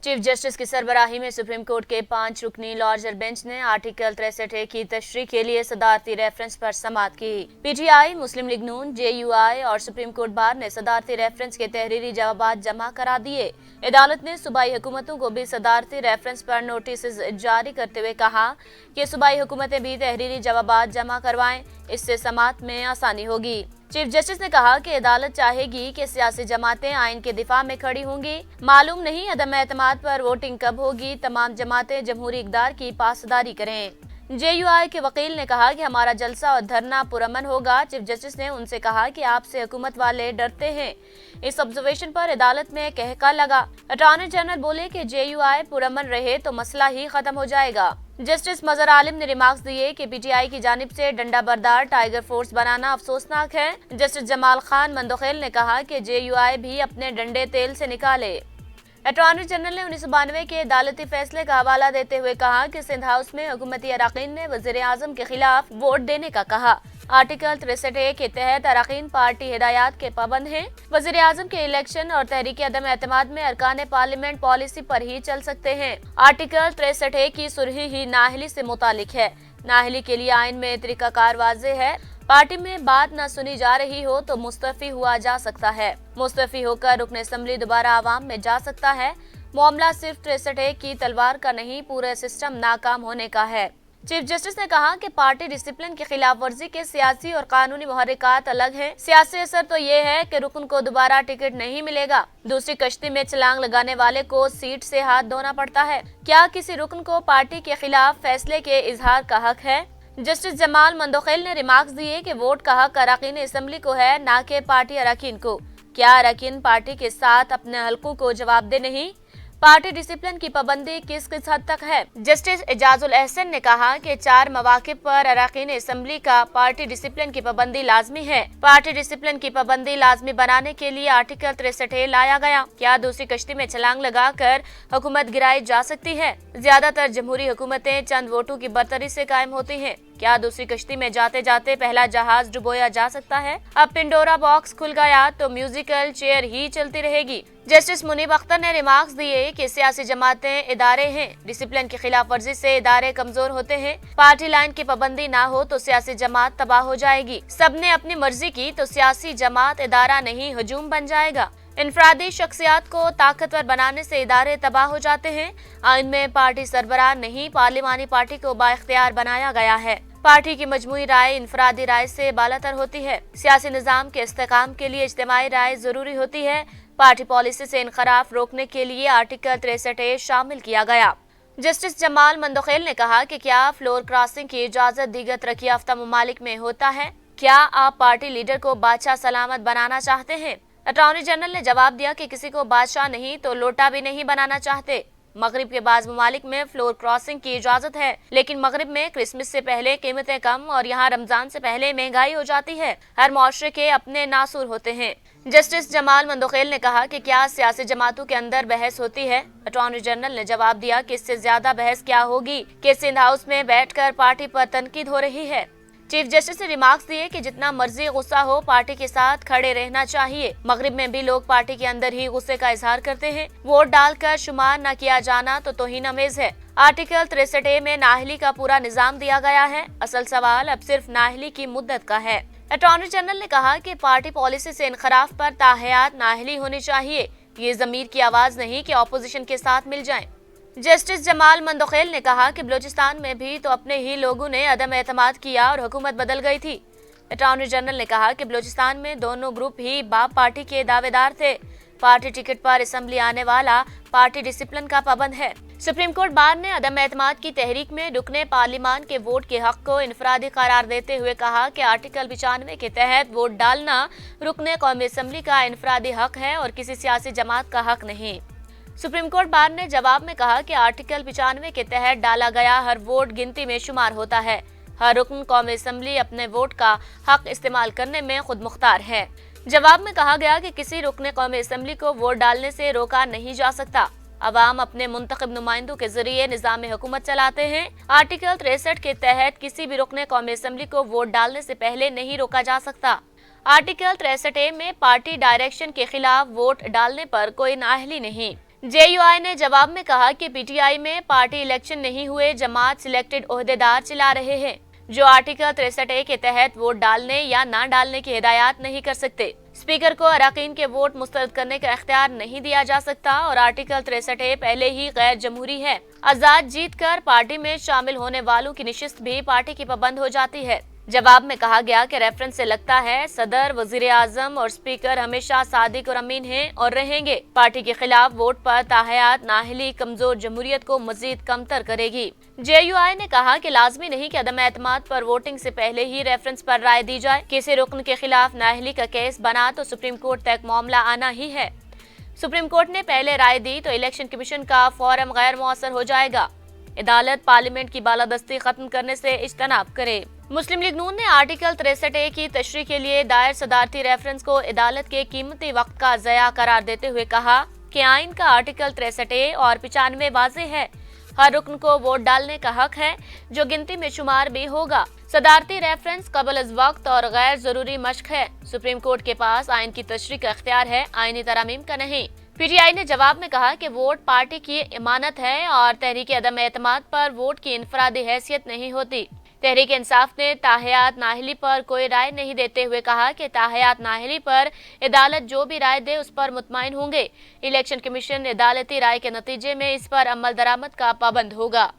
Chief justice की सरबराही में supreme court के 5 रुकनी लार्जर बेंच ने आर्टिकल 63A की तशरीह के लिए सदारती रेफरेंस पर समाअत की। पीटीआई, मुस्लिम लीग नून, जेयूआई और सुप्रीम कोर्ट बार ने सदारती रेफरेंस के तहरीरी जवाबात जमा करा दिए। अदालत ने सूबाई हुकूमतों को भी सदारती रेफरेंस पर नोटिस जारी करते हुए कहा कि सूबाई हुकूमतें भी तहरीरी जवाबात जमा करवाएं, इससे समाअत में आसानी होगी। चीफ जस्टिस ने कहा कि अदालत चाहेगी कि सियासी जमातें आइन के दिफा में खड़ी होंगी। मालूम नहीं अदम एतमाद पर वोटिंग कब होगी। तमाम जमातें जमहूरी इक़दार की पासदारी करें। जेयूआई के वकील ने कहा कि हमारा जलसा और धरना पुरअमन होगा। चीफ जस्टिस ने उनसे कहा कि आपसे हुकूमत वाले डरते हैं। इस ऑब्जर्वेशन पर अदालत में कहका लगा। अटॉर्नी जनरल बोले कि जेयूआई पुरअमन रहे तो मसला ही खत्म हो जाएगा। जस्टिस मजहर आलिम ने रिमार्क्स दिए कि पीटीआई की जानिब से डंडा बरदार टाइगर फोर्स बनाना अफसोसनाक है। जस्टिस जमाल खान मंदोखेल ने कहा कि जेयूआई भी अपने डंडे तेल से निकाले। अटॉर्नी जनरल ने 1992 के अदालती फैसले का हवाला देते हुए कहा कि सिंध हाउस में हुकूमती अरकान ने वज़ीर आज़म के खिलाफ वोट देने का कहा। आर्टिकल 63A के तहत अरकान पार्टी हिदायत के पाबंद हैं। वज़ीर आज़म के इलेक्शन और तहरीक अदम एतमाद में अरकान पार्लियामेंट पॉलिसी पर ही चल सकते हैं। आर्टिकल 63A की सुरही ही नाअहली से मुतालिक है। नाअहली के लिए आइन में तरीकाकार वाज़ेह है। पार्टी में बात न सुनी जा रही हो तो मुस्तफी हुआ जा सकता है। मुस्तफी होकर रुकन असम्बली दोबारा आवाम में जा सकता है। मामला सिर्फ 63A की तलवार का नहीं, पूरे सिस्टम नाकाम होने का है। चीफ जस्टिस ने कहा कि पार्टी डिसिप्लिन की खिलाफ वर्जी के सियासी और कानूनी मुहर्रिकात अलग हैं। सियासी असर तो ये है कि रुकन को दोबारा टिकट नहीं मिलेगा। दूसरी कश्ती में छलांग लगाने वाले को सीट से हाथ धोना पड़ता है। क्या किसी रुकन को पार्टी के खिलाफ फैसले के इजहार का हक है? जस्टिस जमाल मंदोखेल ने रिमार्क्स दिए कि वोट का हक अरकान असम्बली को है, ना कि पार्टी अरकान को। क्या अरकान पार्टी के साथ अपने हलकों को जवाबदेह नहीं? पार्टी डिसिप्लिन की पाबंदी किस हद तक है? जस्टिस एजाजुल एहसन ने कहा कि 4 मवाक़िब पर अरकान असम्बली का पार्टी डिसिप्लिन की पाबंदी लाजमी है। पार्टी डिसिप्लिन की पाबंदी लाजमी बनाने के लिए आर्टिकल 63A लाया गया। क्या दूसरी कश्ती में छलांग लगाकर हुकूमत गिराई जा सकती है? ज्यादातर जमहूरी हुकूमतें चंद वोटों की बर्तरी से कायम होती हैं। क्या दूसरी कश्ती में जाते जाते पहला जहाज डुबोया जा सकता है? अब पिंडोरा बॉक्स खुल गया तो म्यूजिकल चेयर ही चलती रहेगी। जस्टिस मुनीब अख्तर ने रिमार्क्स दिए कि सियासी जमातें इदारे हैं। डिसिप्लिन की खिलाफ वर्जी से इदारे कमजोर होते हैं। पार्टी लाइन की पाबंदी ना हो तो सियासी जमात तबाह हो जाएगी। सबने अपनी मर्जी की तो सियासी जमात इदारा नहीं हजूम बन जाएगा। इनफरादी शख्सियात को ताकतवर बनाने से इदारे तबाह हो जाते हैं। आइन में पार्टी सरबराह नहीं, पार्लिमानी पार्टी को बाइख्तियार बनाया गया है। पार्टी की मजमूई राय इनफरादी राय से बालातर होती है। सियासी निजाम के इस्तेकाम के लिए इज्तिमाई राय जरूरी होती है। पार्टी पॉलिसी से इनखराफ रोकने के लिए आर्टिकल 63A शामिल किया गया। जस्टिस जमाल मंदोखेल ने कहा कि क्या फ्लोर क्रॉसिंग की इजाजत दीगर तरक्की याफ्ता ममालिक में होता है? क्या आप पार्टी लीडर को बादशाह सलामत बनाना चाहते हैं? अटॉर्नी जनरल ने जवाब दिया कि किसी को बादशाह नहीं तो लोटा भी नहीं बनाना चाहते। मगरिब के बाज़ ममालिक में फ्लोर क्रॉसिंग की इजाजत है, लेकिन मगरिब में क्रिसमस से पहले कीमतें कम और यहाँ रमजान से पहले महंगाई हो जाती है। हर मुआशरे के अपने नासूर होते हैं। जस्टिस जमाल मंदोखेल ने कहा कि क्या सियासी जमातों के अंदर बहस होती है? अटॉर्नी जनरल ने जवाब दिया कि इससे ज्यादा बहस क्या होगी कि सिंध हाउस में बैठकर पार्टी पर तनकीद हो रही है। चीफ जस्टिस ने रिमार्क्स दिए कि जितना मर्जी गुस्सा हो पार्टी के साथ खड़े रहना चाहिए। मगरिब में भी लोग पार्टी के अंदर ही गुस्से का इजहार करते हैं। वोट डालकर शुमार न किया जाना तो तौहीन-आमेज है। आर्टिकल 63A में नाअहली का पूरा निजाम दिया गया है। असल सवाल अब सिर्फ नाअहली की मुद्दत का है। अटॉर्नी जनरल ने कहा कि पार्टी पॉलिसी से इनखराफ पर ताहयात नाअहली होनी चाहिए। ये ज़मीर की आवाज नहीं कि अपोजिशन के साथ मिल जाएं। जस्टिस जमाल मंदोखेल ने कहा कि बलूचिस्तान में भी तो अपने ही लोगों ने अदम एतमाद किया और हुकूमत बदल गई थी। अटॉर्नी जनरल ने कहा कि बलूचिस्तान में दोनों ग्रुप ही बाप पार्टी के दावेदार थे। पार्टी टिकट पर असम्बली आने वाला पार्टी डिसिप्लिन का पाबंद है। सुप्रीम कोर्ट बार ने अदम एतमाद की तहरीक में रुकने पार्लिमान के वोट के हक को इनफरादी करार देते हुए कहा कि आर्टिकल 95 के तहत वोट डालना रुकने कौमी असम्बली का इनफरादी हक है और किसी सियासी जमात का हक नहीं। सुप्रीम कोर्ट बार ने जवाब में कहा कि आर्टिकल 95 के तहत डाला गया हर वोट गिनती में शुमार होता है। हर रुकन कौमी असम्बली अपने वोट का हक इस्तेमाल करने में खुद मुख्तार है। जवाब में कहा गया कि किसी रुकन कौमी असम्बली को वोट डालने से रोका नहीं जा सकता। अवाम अपने मुंतखब नुमाइंदों के जरिए निजाम हुकूमत चलाते हैं। आर्टिकल 63 के तहत किसी भी रुकन कौमी असम्बली को वोट डालने से पहले नहीं रोका जा सकता। आर्टिकल 63A में पार्टी डायरेक्शन के खिलाफ वोट डालने पर कोई नाअहली नहीं। JUI ने जवाब में कहा कि PTI में पार्टी इलेक्शन नहीं हुए, जमात सिलेक्टेड ओहदेदार चला रहे हैं जो आर्टिकल 63A के तहत वोट डालने या ना डालने की हिदायत नहीं कर सकते। स्पीकर को अरकान के वोट मुस्तरद करने का इख्तियार नहीं दिया जा सकता और आर्टिकल 63A पहले ही गैर जमहूरी है। आजाद जीत कर पार्टी में शामिल होने वालों की निशिस्त भी पार्टी की पाबंद हो जाती है। जवाब में कहा गया कि रेफरेंस से लगता है सदर, वजीर आजम और स्पीकर हमेशा सादिक और अमीन हैं और रहेंगे। पार्टी के खिलाफ वोट पर ताहयात नाहली कमजोर जमहूरियत को मजीद कमतर करेगी। JUI ने कहा कि लाजमी नहीं कि अदम एतमाद पर वोटिंग से पहले ही रेफरेंस पर राय दी जाए। किसी रुकन के खिलाफ नाहली का केस बना तो सुप्रीम कोर्ट तक मामला आना ही है। सुप्रीम कोर्ट ने पहले राय दी तो इलेक्शन कमीशन का फॉरम गैर मुअस्सर हो जाएगा। अदालत पार्लियामेंट की बालादस्ती खत्म करने से इज्तनाब करे। मुस्लिम लीग नून ने आर्टिकल 63A की तशरीह के लिए दायर सदारती रेफरेंस को अदालत के कीमती वक्त का ज़या करार देते हुए कहा कि आइन का आर्टिकल 63A और 95 वाज़ेह है। हर रुकन को वोट डालने का हक है जो गिनती में शुमार भी होगा। सदारती रेफरेंस कबल अज वक्त और गैर जरूरी मश्क है। सुप्रीम कोर्ट के पास आइन की तशरीह का इख्तियार है, आइनी तरामीम का नहीं। PTI ने जवाब में कहा कि वोट पार्टी की इमानत है और तहरीक अदम एतमाद पर वोट की इनफरादी हैसियत नहीं होती। तहरीक इंसाफ ने ताहयात नाहली पर कोई राय नहीं देते हुए कहा कि ताहयात नाहली पर अदालत जो भी राय दे उस पर मुतमईन होंगे। इलेक्शन कमीशन अदालती राय के नतीजे में इस पर अमल दरामद का पाबंद होगा।